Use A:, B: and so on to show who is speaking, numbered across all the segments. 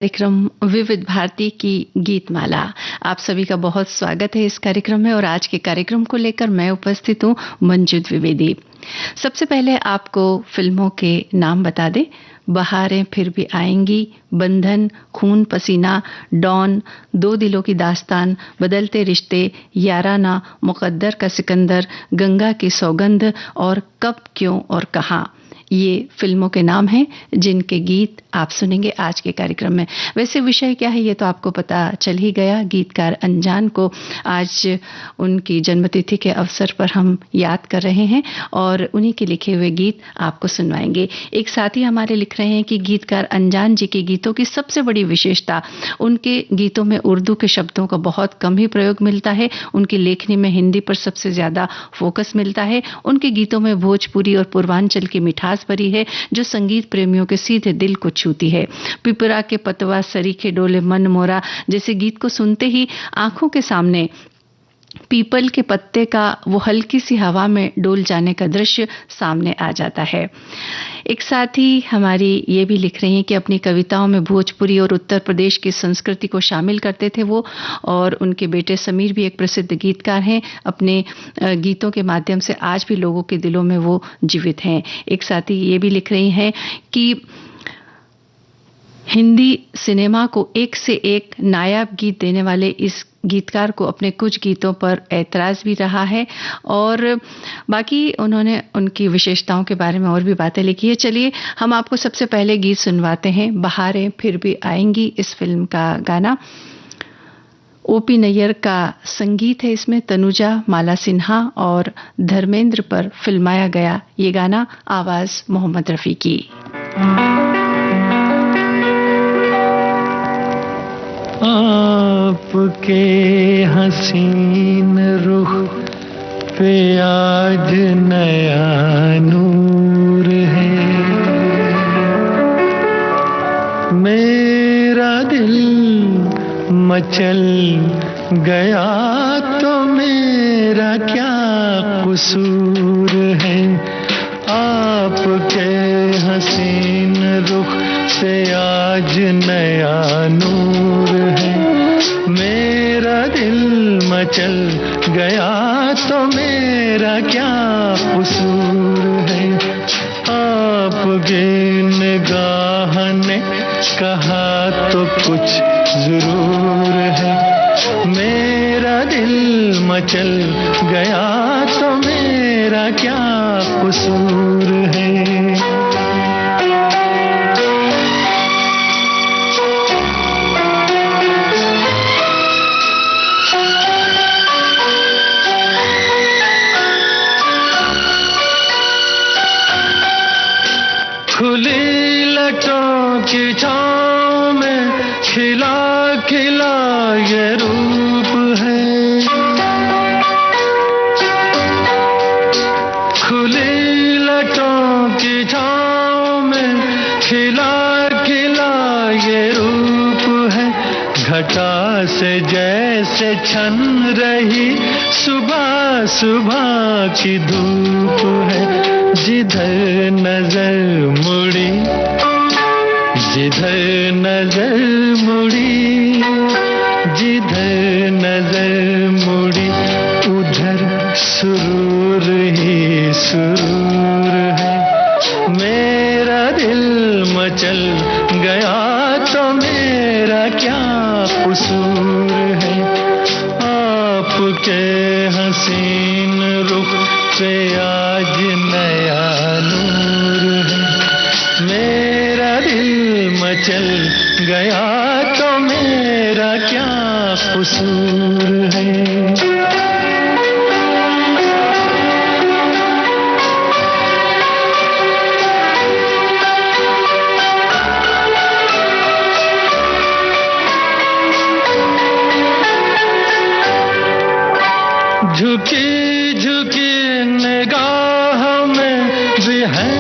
A: कार्यक्रम विविध भारती की गीतमाला। आप सभी का बहुत स्वागत है इस कार्यक्रम में और आज के कार्यक्रम को लेकर मैं उपस्थित हूं मंजू द्विवेदी। सबसे पहले आपको फिल्मों के नाम बता दें। बहारें फिर भी आएंगी, बंधन, खून पसीना, डॉन, दो दिलों की दास्तान, बदलते रिश्ते, याराना, मुकद्दर का सिकंदर, गंगा की सौगंध और कब क्यों और कहां। ये फिल्मों के नाम हैं जिनके गीत आप सुनेंगे आज के कार्यक्रम में। वैसे विषय क्या है ये तो आपको पता चल ही गया। गीतकार अनजान को आज उनकी जन्मतिथि के अवसर पर हम याद कर रहे हैं और उन्हीं के लिखे हुए गीत आपको सुनवाएंगे। एक साथी हमारे लिख रहे हैं कि गीतकार अनजान जी के गीतों की सबसे बड़ी विशेषता उनके गीतों में उर्दू के शब्दों का बहुत कम ही प्रयोग मिलता है। उनकी लेखनी में हिंदी पर सबसे ज्यादा फोकस मिलता है। उनके गीतों में भोजपुरी और पूर्वांचल की मिठास भरी है जो संगीत प्रेमियों के सीधे दिल को छूती है। पिपरा के पतवा सरीखे डोले मन मोरा जैसे गीत को सुनते ही आंखों के सामने पीपल के पत्ते का वो हल्की सी हवा में डोल जाने का दृश्य सामने आ जाता है। एक साथी हमारी ये भी लिख रही हैं कि अपनी कविताओं में भोजपुरी और उत्तर प्रदेश की संस्कृति को शामिल करते थे वो, और उनके बेटे समीर भी एक प्रसिद्ध गीतकार हैं। अपने गीतों के माध्यम से आज भी लोगों के दिलों में वो जीवित हैं। एक साथी ये भी लिख रही हैं कि हिंदी सिनेमा को एक से एक नायाब गीत देने वाले इस गीतकार को अपने कुछ गीतों पर ऐतराज भी रहा है और बाकी उन्होंने उनकी विशेषताओं के बारे में और भी बातें लिखी है। चलिए हम आपको सबसे पहले गीत सुनवाते हैं। बहारें फिर भी आएंगी इस फिल्म का गाना ओपी नैयर का संगीत है। इसमें तनुजा, माला सिन्हा और धर्मेंद्र पर फिल्माया गया ये गाना, आवाज मोहम्मद रफी की।
B: आपके हसीन रुख पे आज नया नूर है। मेरा दिल मचल गया तो मेरा क्या कसूर है। आपके हसीन रुख पे आज नया नूर है। मेरा दिल मचल गया तो मेरा क्या कसूर है। आपकी निगाह ने कहा तो कुछ जरूर है। मेरा दिल मचल गया तो मेरा क्या कसूर है। खुली लटों की छाँव में खिला खिला ये रूप है। खुली लटों की छाँव में खिला खिला ये रूप है। घटा से जैसे छन रही सुबह सुबह की धूप है। जिधर नजर मुड़ी, जिधर नजर मुड़ी, जिधर नजर मुड़ी उधर सुरूर ही सुरूर है। मेरा दिल मचल गया तो मेरा क्या कसूर है। आपके हसीन रुख पे आज नया नूर है। मेरा दिल मचल गया तो मेरा क्या कसूर है। झुकी झुकी निगाह में भी है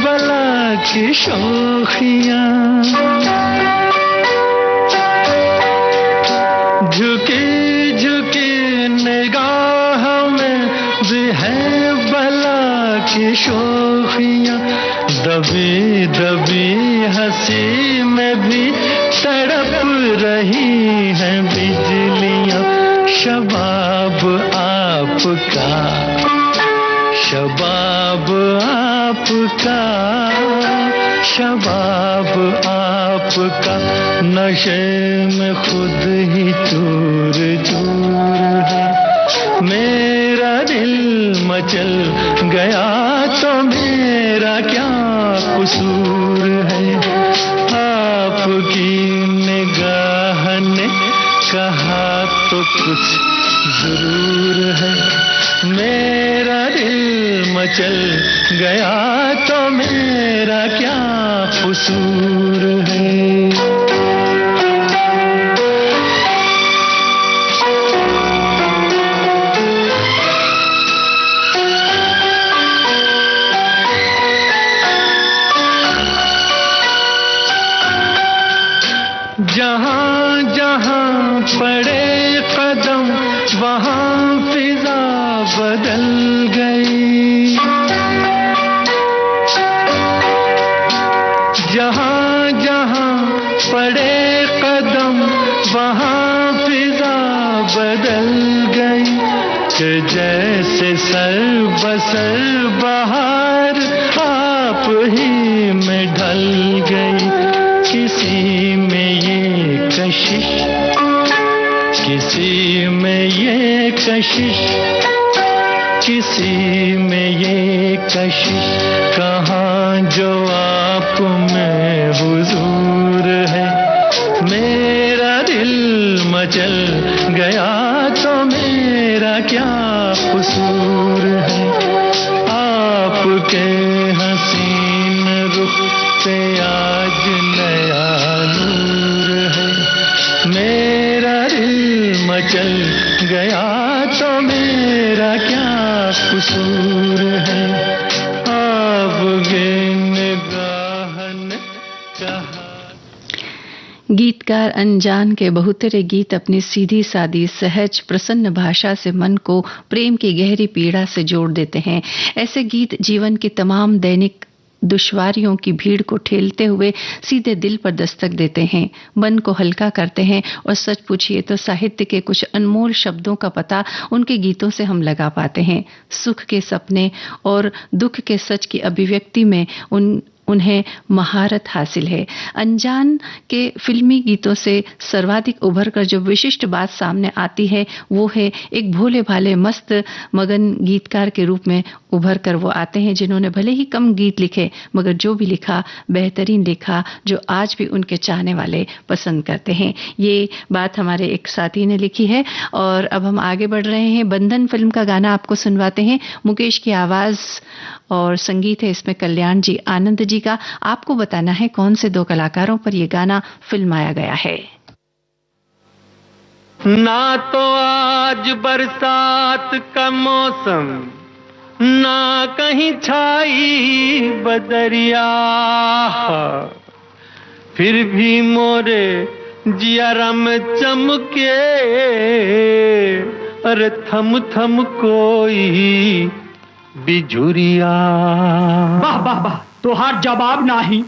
B: बला की शोखियाँ। झुकी झुकी निगाह में भी है बला की शोखियाँ। दबी दबी हंसी में भी का नशे में खुद ही चूर चूर है। मेरा दिल मचल गया तो मेरा क्या कसूर है। आपकी निगाह ने कहा तो कुछ जरूर है। मेरा दिल मचल गया तो मेरा क्या कसूर है। जहाँ जहाँ पड़े कदम वहाँ फिजा बदल गई। जहाँ जहाँ पड़े कदम वहाँ फिजा बदल गई। कि जैसे सर बसर बहार आप ही में ढल गई। किसी में ये कशिश, किसी में ये कशिश, किसी में ये कशिश, कहाँ जो आप में हुजूर है। मेरा दिल मचल गया तो मेरा क्या कसूर है। आपके हसीन रुख पे आज नया नूर है। मेरा दिल मचल गया तो मेरा क्या कसूर है। आपके निगाह ने कहा।
A: गीतकार अनजान के बहुतेरे गीत अपनी सीधी सादी सहज प्रसन्न भाषा से मन को प्रेम की गहरी पीड़ा से जोड़ देते हैं। ऐसे गीत जीवन की तमाम दैनिक दुश्वारियों की भीड़ को ठेलते हुए सीधे दिल पर दस्तक देते हैं, मन को हल्का करते हैं। और सच पूछिए तो साहित्य के कुछ अनमोल शब्दों का पता उनके गीतों से हम लगा पाते हैं। सुख के सपने और दुख के सच की अभिव्यक्ति में उन्हें महारत हासिल है। अनजान के फिल्मी गीतों से सर्वाधिक उभर कर जो विशिष्ट बात सामने आती है वो है एक भोले भाले मस्त मगन गीतकार के रूप में उभर कर वो आते हैं, जिन्होंने भले ही कम गीत लिखे मगर जो भी लिखा बेहतरीन लिखा, जो आज भी उनके चाहने वाले पसंद करते हैं। ये बात हमारे एक साथी ने लिखी है। और अब हम आगे बढ़ रहे हैं। बंधन फिल्म का गाना आपको सुनवाते हैं। मुकेश की आवाज और संगीत है इसमें कल्याण जी आनंद जी का। आपको बताना है कौन से दो कलाकारों पर यह गाना फिल्माया गया है।
B: ना तो आज बरसात का मौसम, ना कहीं छाई बदरिया, फिर भी मोरे जियारा में चमके अरे थम थम कोई बिजुरिया।
C: वाह वाह वाह, तोहार जवाब नाही।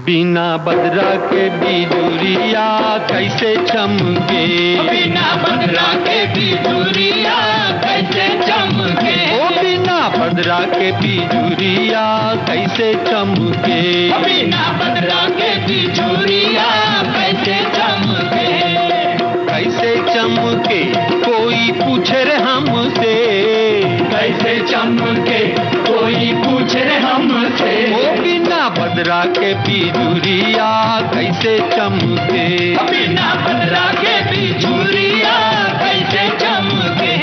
B: बिना बदरा के बिजुरिया कैसे चमके,
C: बिना बदरा के बिजुरिया कैसे चमके,
B: ओ बिना बदरा के बिजुरिया कैसे चमके,
C: बिना बदरा के बिजुरिया कैसे चमके,
B: कैसे चमके कोई पूछे रे हमसे,
C: कैसे चमके कोई पूछे रे हमसे,
B: ओ बिना बदरा के बिजुरिया कैसे चमके,
C: बिना बदरा के बिजुरिया कैसे चमके।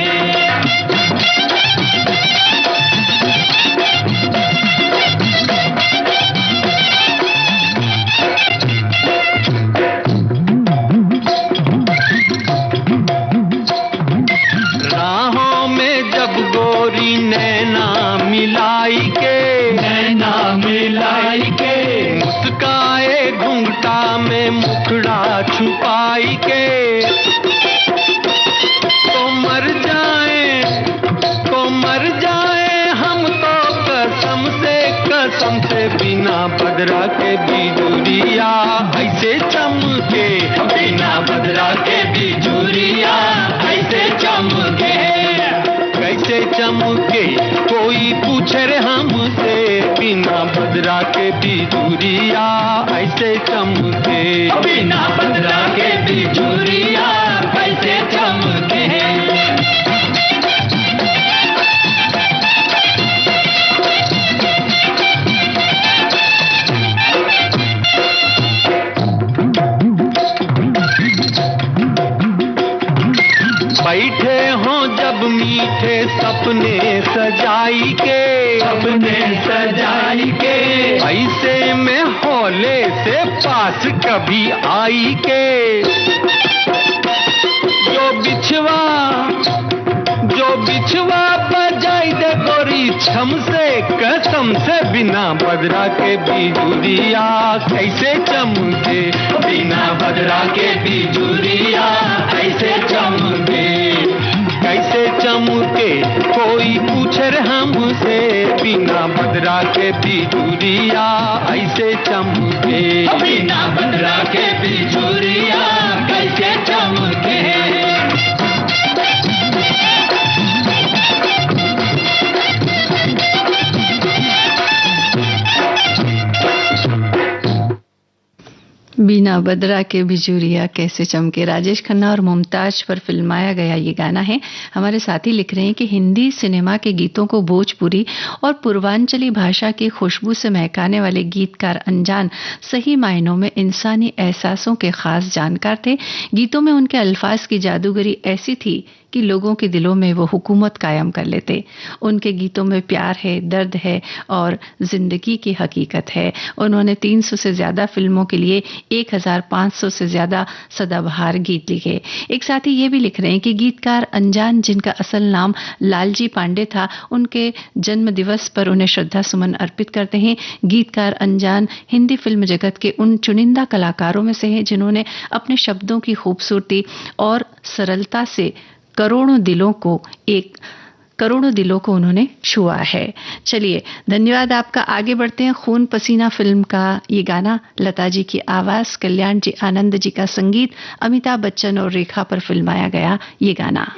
B: राहों में जब गोरी नैना मिलाई के,
C: नैना मिलाई के,
B: मुस्काए घुंघटा में मुखड़ा छुपाई के, तो मर जाए हम तो कसम से बिना बदरा के बिजुरिया ऐसे चमके,
C: बिना बदरा के बिजुरिया ऐसे चमके,
B: कैसे चमके कोई पूछे रे हमसे, बिना बदरा के बिजुरिया ऐसे चमके,
C: बिना बदरा के बिजुरिया कैसे चमके।
B: बैठे हो जब मीठे सपने सजाई के,
C: सपने सजाई के,
B: ऐसे में हौले से पास कभी आई के। जो बिछवा बजाई दे गोरी छम से कसम से, बिना बदरा के बिजुरिया कैसे चमके,
C: बिना बदरा के बिजुरिया कैसे चमके।
B: कैसे चमके कोई पूछे हमसे, बिना बदरा के बिजुरिया ऐसे चमके,
C: बिना बदरा के बिजुरिया कैसे चमके।
A: बिना बदरा के बिजुरिया कैसे चमके, राजेश खन्ना और मुमताज पर फिल्माया गया ये गाना है। हमारे साथी लिख रहे हैं कि हिंदी सिनेमा के गीतों को भोजपुरी और पूर्वांचली भाषा की खुशबू से महकाने वाले गीतकार अनजान सही मायनों में इंसानी एहसासों के खास जानकार थे। गीतों में उनके अल्फाज की जादूगरी ऐसी थी कि लोगों के दिलों में वो हुकूमत कायम कर लेते। उनके गीतों में प्यार है, दर्द है और जिंदगी की हकीकत है। उन्होंने 300 से ज्यादा फिल्मों के लिए 1500 से ज्यादा सदाबहार गीत लिखे। एक साथी ये भी लिख रहे हैं कि गीतकार अनजान, जिनका असल नाम लालजी पांडे था, उनके जन्म दिवस पर उन्हें श्रद्धा सुमन अर्पित करते हैं। गीतकार अनजान हिंदी फिल्म जगत के उन चुनिंदा कलाकारों में से हैं जिन्होंने अपने शब्दों की खूबसूरती और सरलता से करोड़ों दिलों को उन्होंने छुआ है। चलिए, धन्यवाद आपका। आगे बढ़ते हैं। खून पसीना फिल्म का ये गाना, लता जी की आवाज, कल्याण जी आनंद जी का संगीत, अमिताभ बच्चन और रेखा पर फिल्माया गया ये गाना।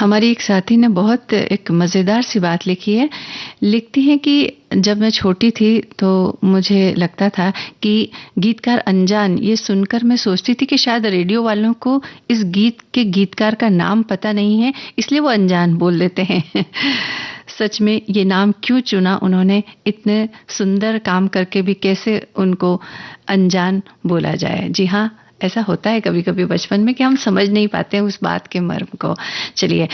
A: हमारी एक साथी ने बहुत एक मज़ेदार सी बात लिखी है। लिखती हैं कि जब मैं छोटी थी तो मुझे लगता था कि गीतकार अनजान, ये सुनकर मैं सोचती थी कि शायद रेडियो वालों को इस गीत के गीतकार का नाम पता नहीं है, इसलिए वो अनजान बोल देते हैं। सच में ये नाम क्यों चुना उन्होंने? इतने सुंदर काम करके भी कैसे उनको अनजान बोला जाए? जी हाँ, ऐसा होता है कभी कभी बचपन में कि हम समझ नहीं पाते हैं उस बात के मर्म को। चलिए,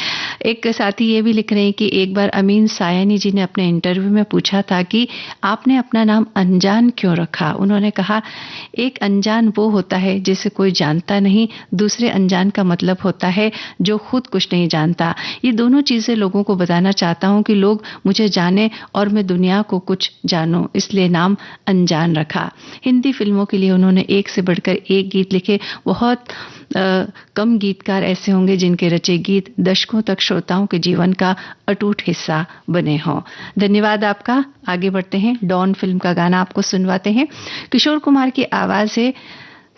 A: एक साथी ये भी लिख रहे हैं कि एक बार अमीन सायानी जी ने अपने इंटरव्यू में पूछा था कि आपने अपना नाम अनजान क्यों रखा। उन्होंने कहा, एक अनजान वो होता है जिसे कोई जानता नहीं, दूसरे अनजान का मतलब होता है जो खुद कुछ नहीं जानता। ये दोनों चीज़ें लोगों को बताना चाहता हूँ कि लोग मुझे जाने और मैं दुनिया को कुछ जानूं, इसलिए नाम अनजान रखा। हिंदी फिल्मों के लिए उन्होंने एक से बढ़कर एक गीत लिखे। बहुत कम गीतकार ऐसे होंगे जिनके रचे गीत दशकों तक श्रोताओं के जीवन का अटूट हिस्सा बने हों। धन्यवाद आपका। आगे बढ़ते हैं, डॉन फिल्म का गाना आपको सुनवाते हैं। किशोर कुमार की आवाज है।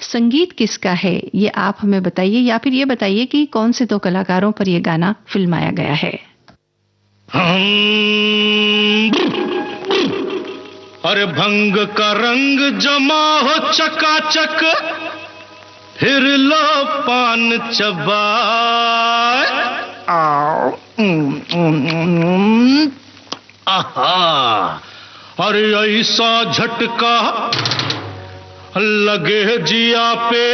A: संगीत किसका है ये आप हमें बताइए, या फिर ये बताइए कि कौन से दो कलाकारों पर यह गाना फिल्माया गया है।
D: अरे भंग का रंग जमा हो चकाचक, फिर लो पान चबाए। आहा, अरे ऐसा झटका लगे जिया पे,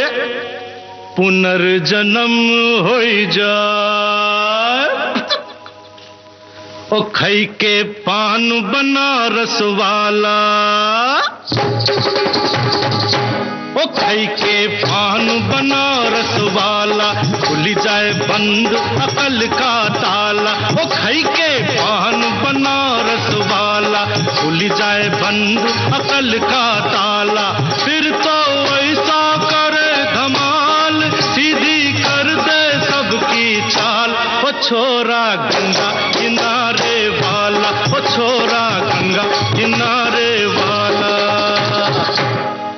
D: पुनर्जन्म हो जाए। ओ खई के पान बनारस वाला, ओ खई के पान बनारस वाला, खुल जाए बंद अकल का ताला। ओ खई के पान बनारस वाला, खुल जाए बंद अकल का ताला। फिर तो ऐसा करे धमाल, सीधी कर दे सबकी चाल। ओ छोरा गंगा किनारे वाला, ओ छोरा गंगा किनारे वाला।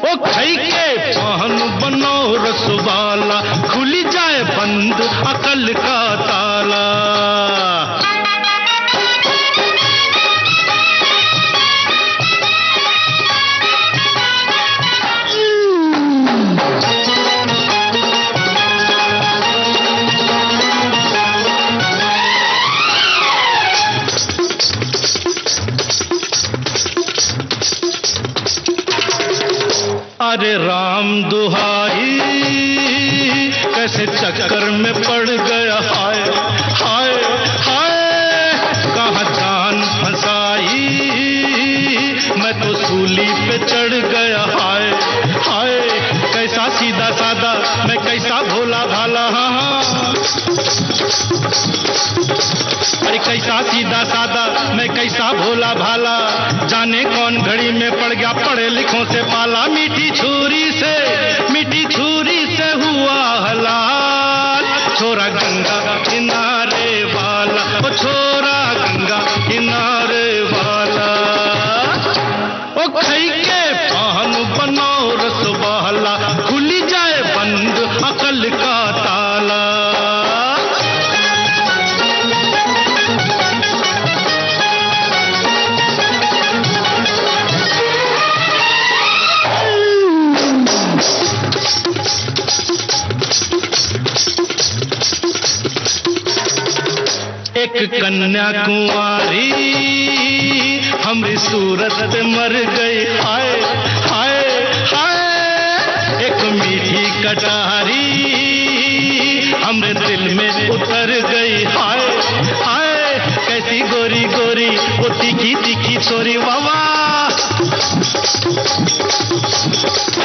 D: ओ खई के पान बनारस वाला, खुल जाए बंद अकल का ताला। अरे राम दुहाई, कैसे चक्कर में पड़ गया। हाय हाय हाय, कहाँ जान फंसाई, मैं तो सूली पे चढ़ गया। हाय हाय, कैसा सीधा सादा, मैं कैसा भोला भाला। हाँ, अरे कैसा सीधा सादा, मैं कैसा भोला भाला। जाने कौन घड़ी में पड़ गया पढ़े लिखों से पाला। मीठी छुरी से हुआ हलाल, छोरा गंगा किनारे वाला। ओ छोरा गंगा किनारे वाला। ओ खई के पान बनारस वाला, खुल जाए बंद अकल का ताला। एक कन्या कुंवारी हमारी सूरत पे मर गई। हाय हाय हाय, एक मीठी कटारी हमरे दिल में उतर गई। हाय हाय, कैसी गोरी गोरी वो तीखी तीखी छोरी। वावा,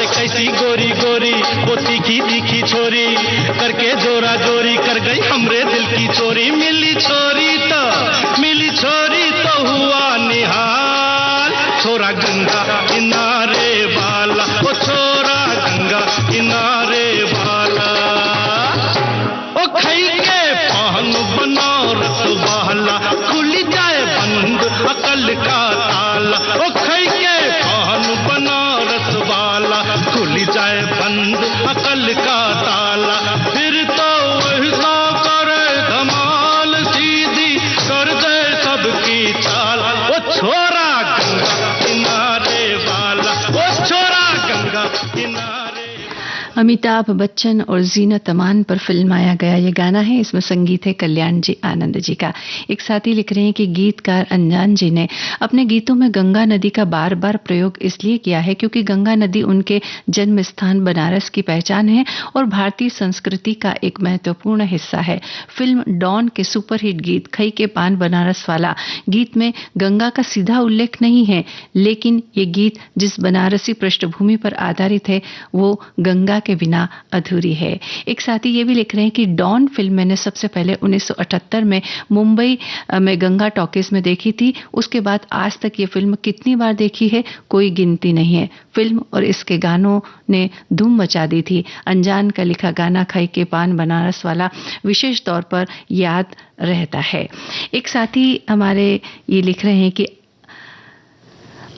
D: कैसी गोरी गोरी वो तीखी तीखी छोरी, करके जोरा जोरी कर गई हमरे दिल की चोरी। मिली छोरी तो हुआ निहाल, छोरा गंगा किनारे वाला। ओ छोरा गंगा किनारे वाला। ओ खई के पान बनारस वाला, खुल जाए बंद अकल का ताला। ओ खई के पान बनारस वाला, खुल जाए बंद अकल का ताला। फिर तो ऐसा करे धमाल,
A: अमिताभ बच्चन और जीनत अमान पर फिल्माया गया ये गाना है। इसमें संगीत है कल्याण जी आनंद जी का। एक साथी लिख रहे हैं कि गीतकार अनजान जी ने अपने गीतों में गंगा नदी का बार बार प्रयोग इसलिए किया है क्योंकि गंगा नदी उनके जन्म स्थान बनारस की पहचान है और भारतीय संस्कृति का एक महत्वपूर्ण हिस्सा है। फिल्म डॉन के सुपरहिट गीत खई के पान बनारस वाला गीत में गंगा का सीधा उल्लेख नहीं है, लेकिन ये गीत जिस बनारसी पृष्ठभूमि पर आधारित है वो गंगा के बिना अधूरी है। एक साथी ये भी लिख रहे हैं कि डॉन फिल्म मैंने सबसे पहले 1978 में मुंबई में गंगा टॉकीज में देखी थी। उसके बाद आज तक ये फिल्म कितनी बार देखी है कोई गिनती नहीं है। फिल्म और इसके गानों ने धूम मचा दी थी। अनजान का लिखा गाना खई के पान बनारस वाला विशेष तौर पर याद रहता है। एक साथी हमारे ये लिख रहे हैं कि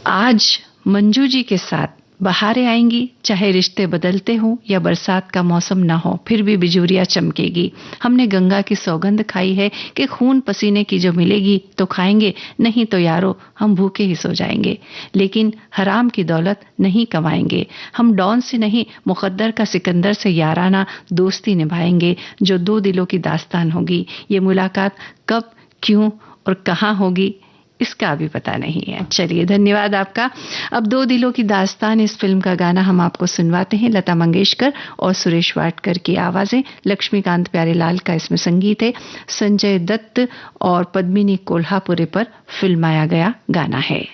A: आज मंजू जी के साथ बहारें आएंगी, चाहे रिश्ते बदलते हो या बरसात का मौसम ना हो, फिर भी बिजुरियां चमकेगी। हमने गंगा की सौगंध खाई है कि खून पसीने की जो मिलेगी तो खाएंगे, नहीं तो यारो हम भूखे ही सो जाएंगे। लेकिन हराम की दौलत नहीं कमाएंगे। हम डॉन से नहीं मुकद्दर का सिकंदर से याराना दोस्ती निभाएंगे, जो दो दिलों की दास्तान होगी। ये मुलाकात कब, क्यों और कहां होगी इसका भी पता नहीं है। चलिए धन्यवाद आपका। अब दो दिलों की दास्तान इस फिल्म का गाना हम आपको सुनवाते हैं। लता मंगेशकर और सुरेश वाडकर की आवाजें, लक्ष्मीकांत प्यारेलाल का इसमें संगीत है। संजय दत्त और पद्मिनी कोल्हापुरे पर फिल्माया गया गाना है।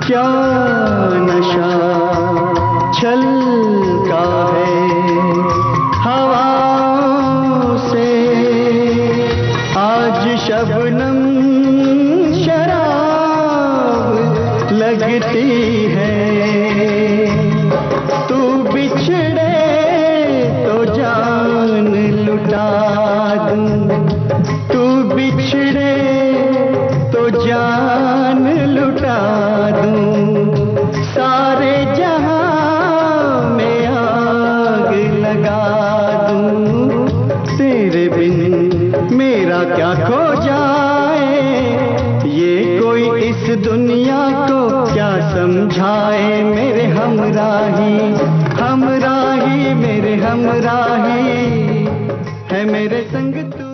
E: क्या नशा छलका है हवाओं से, आज शबनम शराब लगती है। तू बिछड़े तो जान लुटा दूं, तू बिछड़े तो जान लुटा दूं, सारे जहां में आग लगा दूं। तेरे बिन मेरा क्या खो जाए, ये कोई इस दुनिया को क्या समझाए। मेरे हमराही हमराही मेरे हमराही है मेरे संग तू।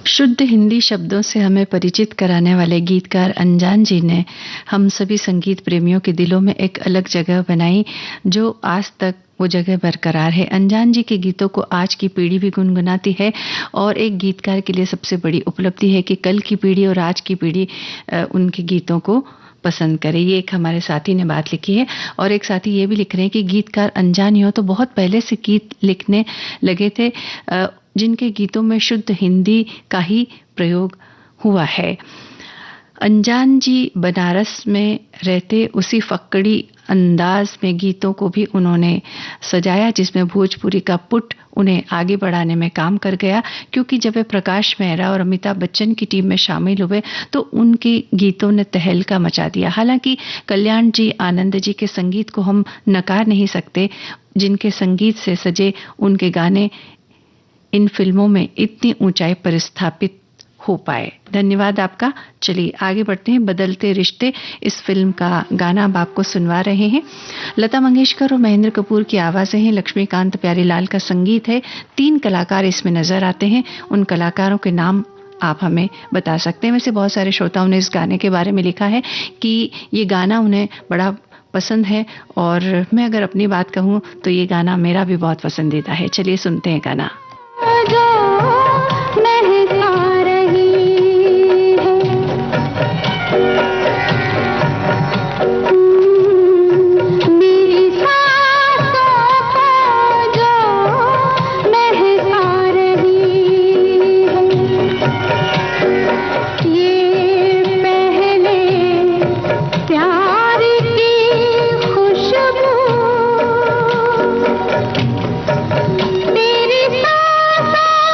A: शुद्ध हिंदी शब्दों से हमें परिचित कराने वाले गीतकार अनजान जी ने हम सभी संगीत प्रेमियों के दिलों में एक अलग जगह बनाई, जो आज तक वो जगह बरकरार है। अनजान जी के गीतों को आज की पीढ़ी भी गुनगुनाती है और एक गीतकार के लिए सबसे बड़ी उपलब्धि है कि कल की पीढ़ी और आज की पीढ़ी उनके गीतों को पसंद करे। ये एक हमारे साथी ने बात लिखी है और एक साथी ये भी लिख रहे हैं कि गीतकार अनजान ही हो तो बहुत पहले से गीत लिखने लगे थे, जिनके गीतों में शुद्ध हिंदी का ही प्रयोग हुआ है। अनजान जी बनारस में रहते उसी फक्कड़ी अंदाज में गीतों को भी उन्होंने सजाया, जिसमें भोजपुरी का पुट उन्हें आगे बढ़ाने में काम कर गया, क्योंकि जब वे प्रकाश मेहरा और अमिताभ बच्चन की टीम में शामिल हुए तो उनके गीतों ने तहलका मचा दिया। हालांकि कल्याण जी, आनंद जी के संगीत को हम नकार नहीं सकते, जिनके संगीत से सजे उनके गाने इन फिल्मों में इतनी ऊंचाई पर स्थापित हो पाए। धन्यवाद आपका। चलिए आगे बढ़ते हैं। बदलते रिश्ते इस फिल्म का गाना अब आपको सुनवा रहे हैं। लता मंगेशकर और महेंद्र कपूर की आवाजें हैं, लक्ष्मीकांत प्यारीलाल का संगीत है। 3 कलाकार इसमें नजर आते हैं। उन कलाकारों के नाम आप हमें बता सकते हैं। वैसे बहुत सारे श्रोताओं ने इस गाने के बारे में लिखा है कि ये गाना उन्हें बड़ा पसंद है, और मैं अगर अपनी बात कहूँ तो ये गाना मेरा भी बहुत पसंदीदा है। चलिए सुनते हैं गाना।
F: तेरी सांसों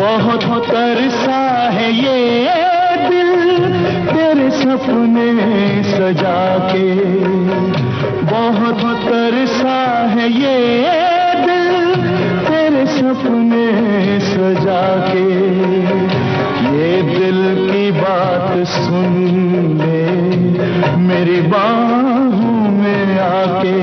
E: बहुत तरसा है ये दिल तेरे सपने सजा के, बहुत तरसा है ये दिल तेरे सपने सजा के। ये दिल की बात सुन ले मेरी बाहों में आके,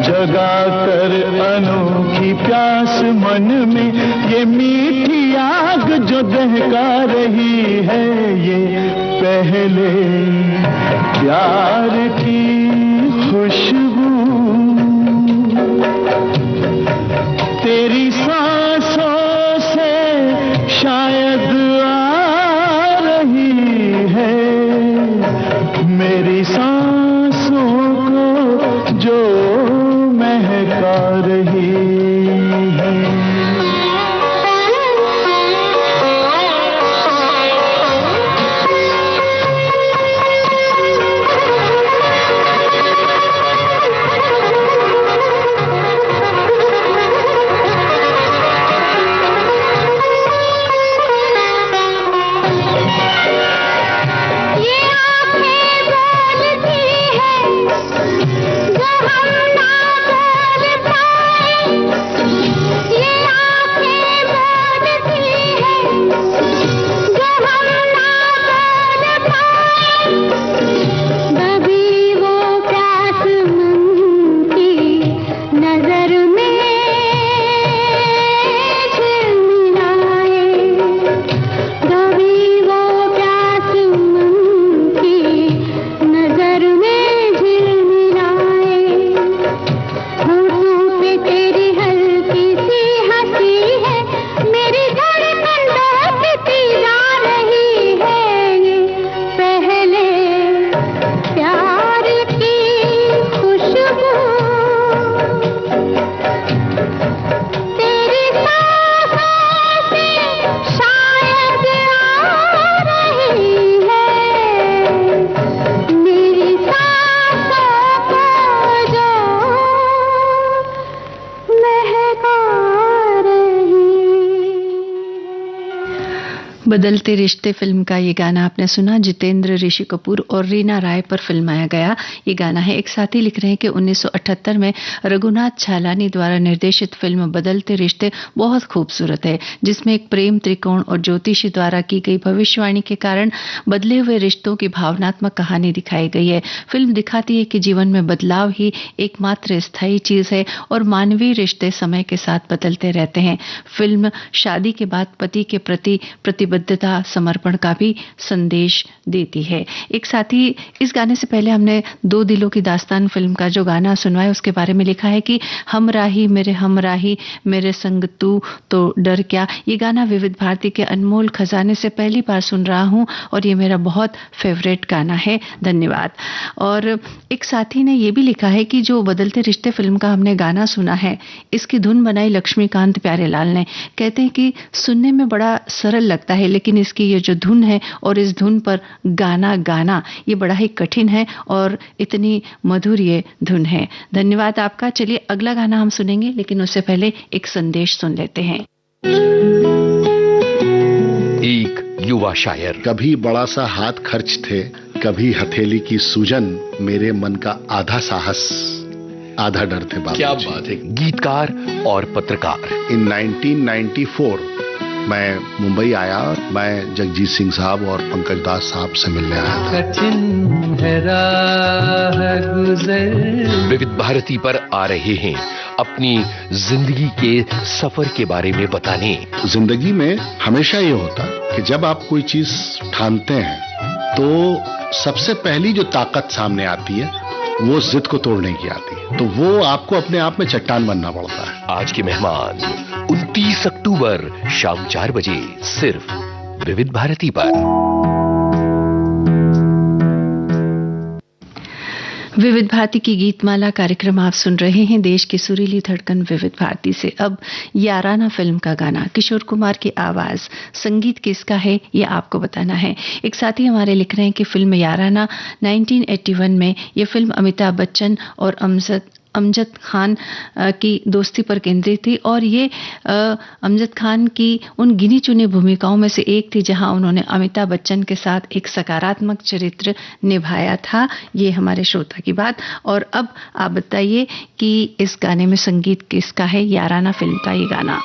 E: जगा कर अनोखी प्यास मन में, ये मीठी आग जो दहका रही है, ये पहले प्यार की खुशबू तेरी सांसों से शायद आ रही है, मेरी सांसों को जो महका रही है।
A: बदलते रिश्ते फिल्म का ये गाना आपने सुना। जितेंद्र, ऋषि कपूर और रीना राय पर फिल्माया गया ये गाना है। एक साथी लिख रहे हैं कि 1978 में रघुनाथ छालानी द्वारा निर्देशित फिल्म बदलते रिश्ते बहुत खूबसूरत है, जिसमें एक प्रेम त्रिकोण और ज्योतिषी द्वारा की गई भविष्यवाणी के कारण बदले हुए रिश्तों की भावनात्मक कहानी दिखाई गई है। फिल्म दिखाती है कि जीवन में बदलाव ही एकमात्र स्थायी चीज है और मानवीय रिश्ते समय के साथ बदलते रहते हैं। फिल्म शादी के बाद पति के प्रति प्रतिबद्धता, समर्पण का भी संदेश देती है। एक साथी इस गाने से पहले हमने दो दिलों की दास्तान फिल्म का जो गाना सुनवाया उसके बारे में लिखा है कि हमराही मेरे संग तू तो डर क्या। ये गाना विविध भारती के अनमोल खजाने से पहली बार सुन रहा हूं और ये मेरा बहुत फेवरेट गाना है। धन्यवाद। और एक साथी ने ये भी लिखा है कि जो बदलते रिश्ते फिल्म का हमने गाना सुना है, इसकी धुन बनाई लक्ष्मीकांत प्यारेलाल ने। कहते हैं कि सुनने में बड़ा सरल लगता है, लेकिन इसकी ये जो धुन है और इस धुन पर गाना ये बड़ा ही कठिन है और इतनी मधुर ये धुन है। धन्यवाद आपका। चलिए अगला गाना हम सुनेंगे, लेकिन उससे पहले एक संदेश सुन लेते हैं।
F: एक युवा शायर।
G: कभी बड़ा सा हाथ खर्च थे, कभी हथेली की सूजन, मेरे मन का आधा साहस आधा डर थे बाबूजी।
F: क्या बात है। गीतकार और पत्रकार।
G: इन 1994 मैं मुंबई आया। मैं जगजीत सिंह साहब और पंकज दास साहब से मिलने आया था।
B: कठिन है राह गुज़र।
F: विविध भारती पर आ रहे हैं अपनी जिंदगी के सफर के बारे में बताने।
G: जिंदगी में हमेशा ये होता कि जब आप कोई चीज ठानते हैं तो सबसे पहली जो ताकत सामने आती है वो जिद को तोड़ने की आती है, तो वो आपको अपने आप में चट्टान बनना पड़ता है।
F: आज के मेहमान 29 अक्टूबर शाम 4 बजे सिर्फ विविध भारती पर।
A: विविध भारती की गीतमाला कार्यक्रम आप सुन रहे हैं। देश की सुरीली धड़कन विविध भारती से। अब याराना फिल्म का गाना, किशोर कुमार की आवाज, संगीत किसका है ये आपको बताना है। एक साथी हमारे लिख रहे हैं कि फिल्म याराना 1981 में ये फिल्म अमिताभ बच्चन और अमजद खान की दोस्ती पर केंद्रित थी और ये अमजद खान की उन गिनी चुनी भूमिकाओं में से एक थी जहां उन्होंने अमिताभ बच्चन के साथ एक सकारात्मक चरित्र निभाया था। ये हमारे श्रोता की बात। और अब आप बताइए कि इस गाने में संगीत किसका है? याराना फिल्म का ये गाना।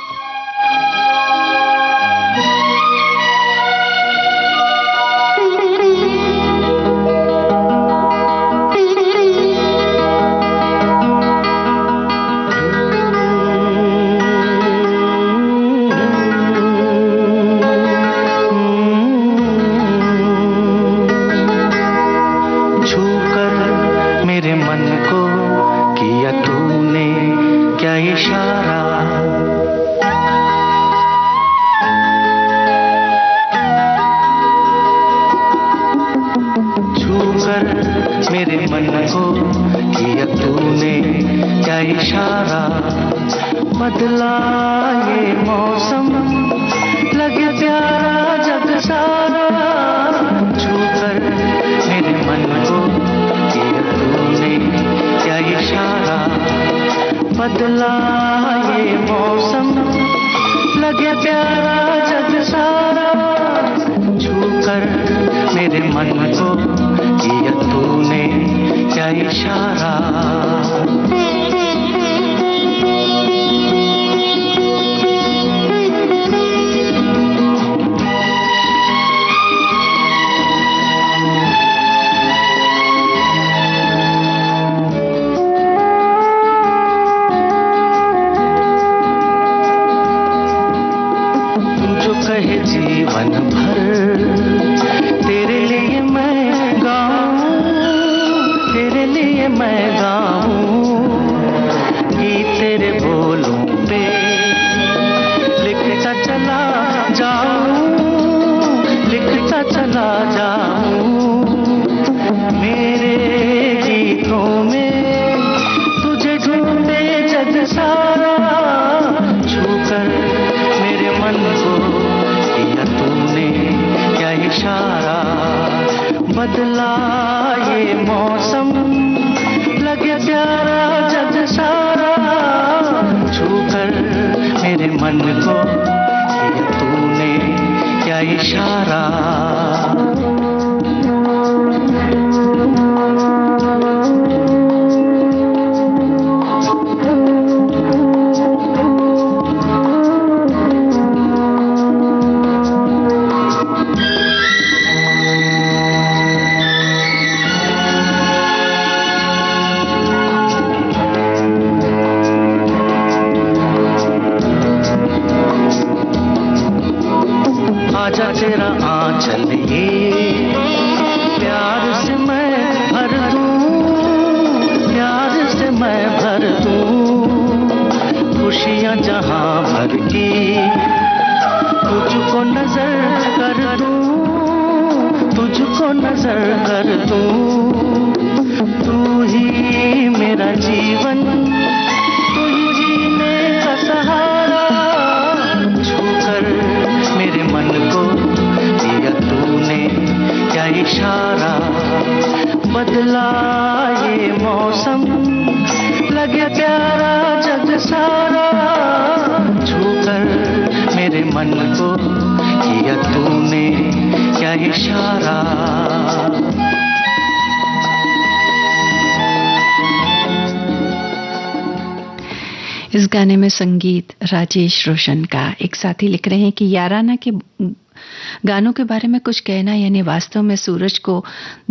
E: बदला ये मौसम लगे प्यारा जग सारा, छूकर मेरे मन को किया तूने क्या इशारा। बदला ये मौसम लगे प्यारा जग सारा, छूकर मेरे मन को किया तूने क्या इशारा। जीवन भर तेरे लिए मैं गाऊं, तेरे लिए मैं गाऊं, गीत तेरे बोलों पे लिखता चला जाऊं, लिखता चला जाऊं। मेरे गीतों में तुझे ढूंढे जग सारा, छूकर मेरे मन को तूने क्या इशारा। बदला ये मौसम लगे प्यारा जग सारा, छूकर मेरे मन को किया तूने क्या इशारा। आजा तेरा आंचल ये प्यार से मैं भर दूं, प्यार से मैं भर दूं। खुशियां जहां भर की तुझको नजर कर दूं, तुझको नजर कर दूं। तू ही मेरा जीवन, तू ही जीने का सहारा, छूकर मेरे मन को दिया तूने क्या इशारा। बदला ये मौसम लगे प्यारा जग सारा, छूकर मेरे मन को किया तूने क्या इशारा।
A: इस गाने में संगीत राजेश रोशन का। एक साथी लिख रहे हैं कि याराना के गानों के बारे में कुछ कहना यानी वास्तव में सूरज को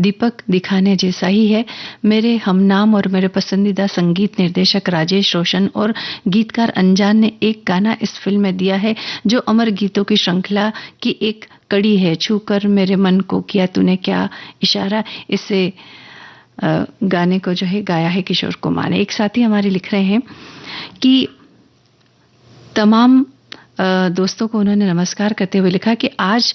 A: दीपक दिखाने जैसा ही है। मेरे हमनाम और मेरे पसंदीदा संगीत निर्देशक राजेश रोशन और गीतकार अनजान ने एक गाना इस फिल्म में दिया है जो अमर गीतों की श्रृंखला की एक कड़ी है। छूकर मेरे मन को किया तूने क्या इशारा। इसे गाने को जो है गाया है किशोर कुमार ने। एक साथी हमारे लिख रहे हैं कि तमाम दोस्तों को उन्होंने नमस्कार करते हुए लिखा कि आज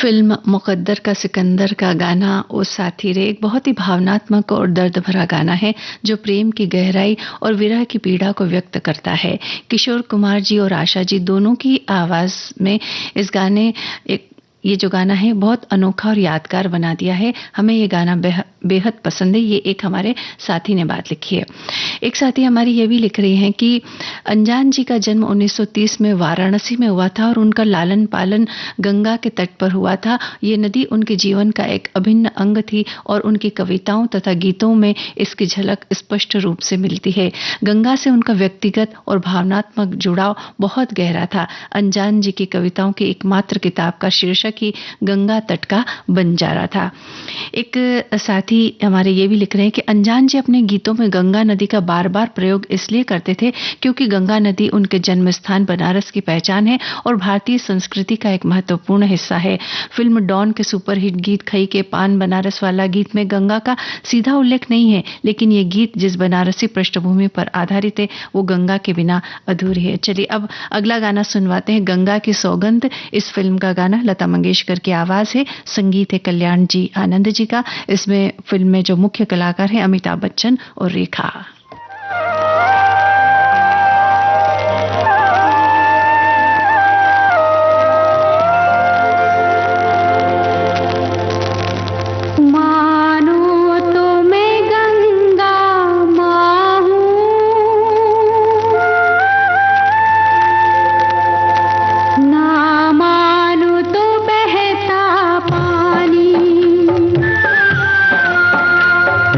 A: फिल्म मुकद्दर का सिकंदर का गाना ओ साथी रे एक बहुत ही भावनात्मक और दर्द भरा गाना है जो प्रेम की गहराई और विरह की पीड़ा को व्यक्त करता है। किशोर कुमार जी और आशा जी दोनों की आवाज में इस गाने ये जो गाना है बहुत अनोखा और यादगार बना दिया है। हमें ये गाना बेहद पसंद है। ये एक हमारे साथी ने बात लिखी है। एक साथी हमारी ये भी लिख रही हैं कि अनजान जी का जन्म 1930 में वाराणसी में हुआ था और उनका लालन पालन गंगा के तट पर हुआ था। ये नदी उनके जीवन का एक अभिन्न अंग थी और उनकी कविताओं तथा गीतों में इसकी झलक स्पष्ट रूप से मिलती है। गंगा से उनका व्यक्तिगत और भावनात्मक जुड़ाव बहुत गहरा था। अनजान जी की कविताओं की एकमात्र किताब का शीर्षक ही गंगा तट का बंजारा था। एक साथी हमारे ये भी लिख रहे हैं कि अनजान जी अपने गीतों में गंगा नदी का बार बार प्रयोग इसलिए करते थे क्योंकि गंगा नदी उनके जन्म स्थान बनारस की पहचान है और भारतीय संस्कृति का एक महत्वपूर्ण हिस्सा है। फिल्म डॉन के सुपरहिट गीत खई के पान बनारस वाला गीत में गंगा का सीधा उल्लेख नहीं है, लेकिन ये गीत जिस बनारसी पृष्ठभूमि पर आधारित है वो गंगा के बिना अधूरी है। चलिए अब अगला गाना सुनवाते हैं, गंगा की सौगंध। इस फिल्म का गाना लता मंगेशकर की आवाज है, संगीत है कल्याण जी आनंद जी का। इसमें फिल्म में जो मुख्य कलाकार हैं अमिताभ बच्चन और रेखा।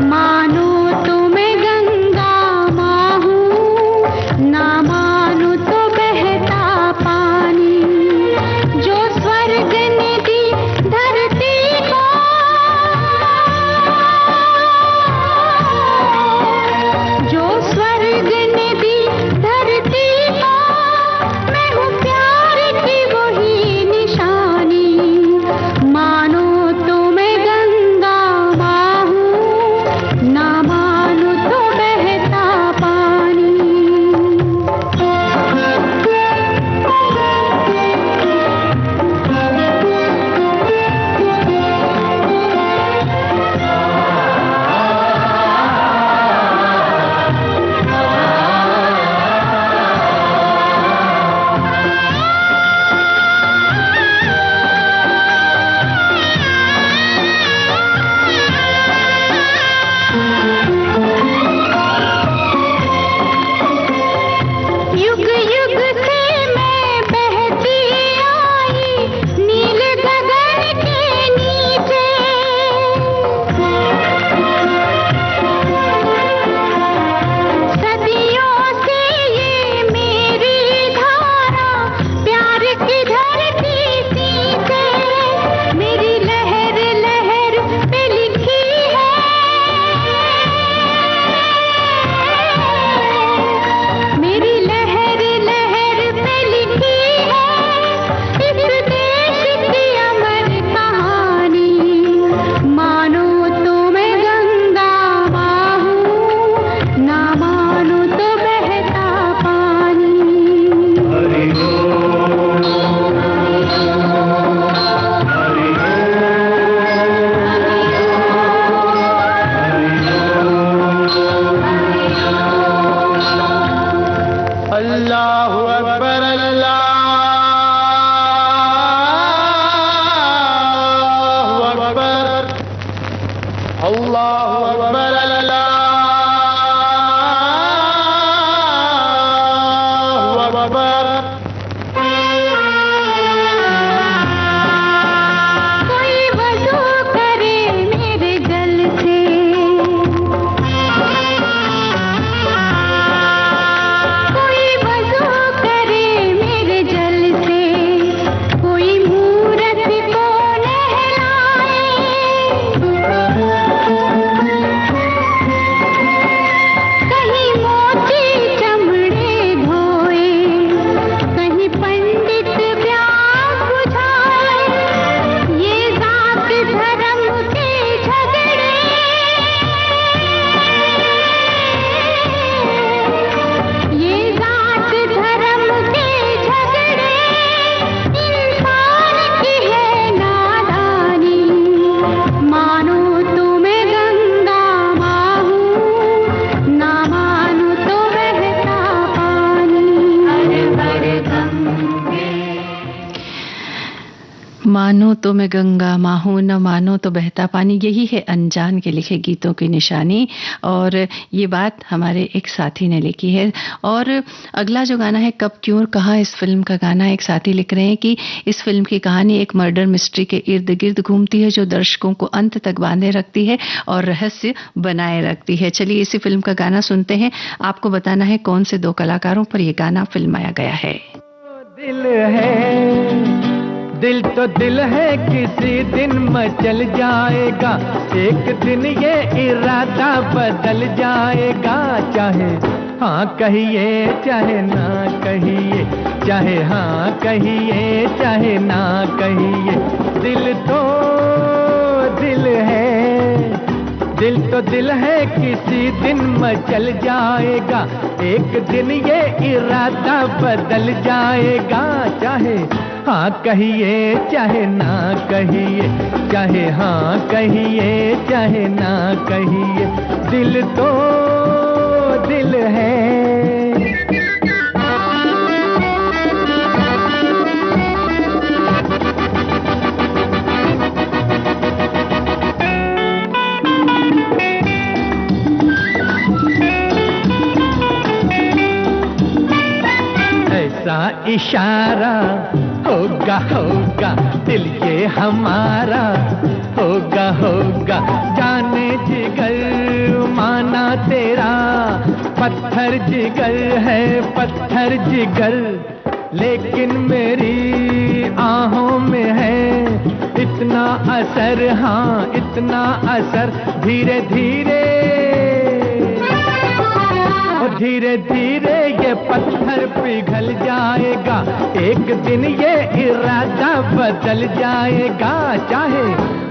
H: मानो तुम्हें गंगा
A: मानो तो मैं गंगा माहूं न मानो तो बहता पानी, यही है अनजान के लिखे गीतों की निशानी। और ये बात हमारे एक साथी ने लिखी है। और अगला जो गाना है कब क्यों और कहाँ, इस फिल्म का गाना एक साथी लिख रहे हैं कि इस फिल्म की कहानी एक मर्डर मिस्ट्री के इर्द गिर्द घूमती है जो दर्शकों को अंत तक बांधे रखती है और रहस्य बनाए रखती है। चलिए इसी फिल्म का गाना सुनते हैं। आपको बताना है कौन से दो कलाकारों पर यह गाना फिल्माया गया है।
B: दिल है, दिल तो दिल है, किसी दिन मचल जाएगा, एक दिन ये इरादा बदल जाएगा। चाहे हाँ कहिए चाहे ना कहिए, चाहे हाँ कहिए चाहे ना कहिए, दिल तो दिल है, दिल तो दिल है, किसी दिन मचल जाएगा, एक दिन ये इरादा बदल जाएगा। चाहे हाँ कहिए चाहे ना कहिए, चाहे हाँ कहिए चाहे ना कहिए, दिल तो दिल है। ऐसा इशारा होगा होगा, दिल ये हमारा होगा होगा, जाने जिगर माना तेरा, पत्थर जिगर है पत्थर जिगर, लेकिन मेरी आहों में है इतना असर, हाँ इतना असर, धीरे धीरे धीरे धीरे ये पत्थर पिघल जाएगा, एक दिन ये इरादा बदल जाएगा। चाहे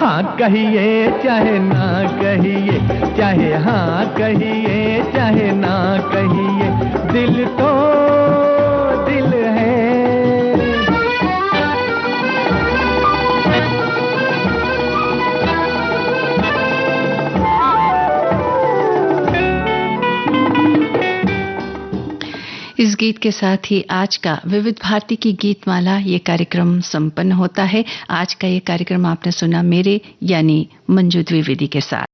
B: हाँ कहिए चाहे ना कहिए, चाहे हाँ कहिए चाहे ना कहिए, दिल तो दिल है।
A: इस गीत के साथ ही आज का विविध भारती की गीतमाला ये कार्यक्रम संपन्न होता है। आज का ये कार्यक्रम आपने सुना मेरे यानी मंजू द्विवेदी के साथ।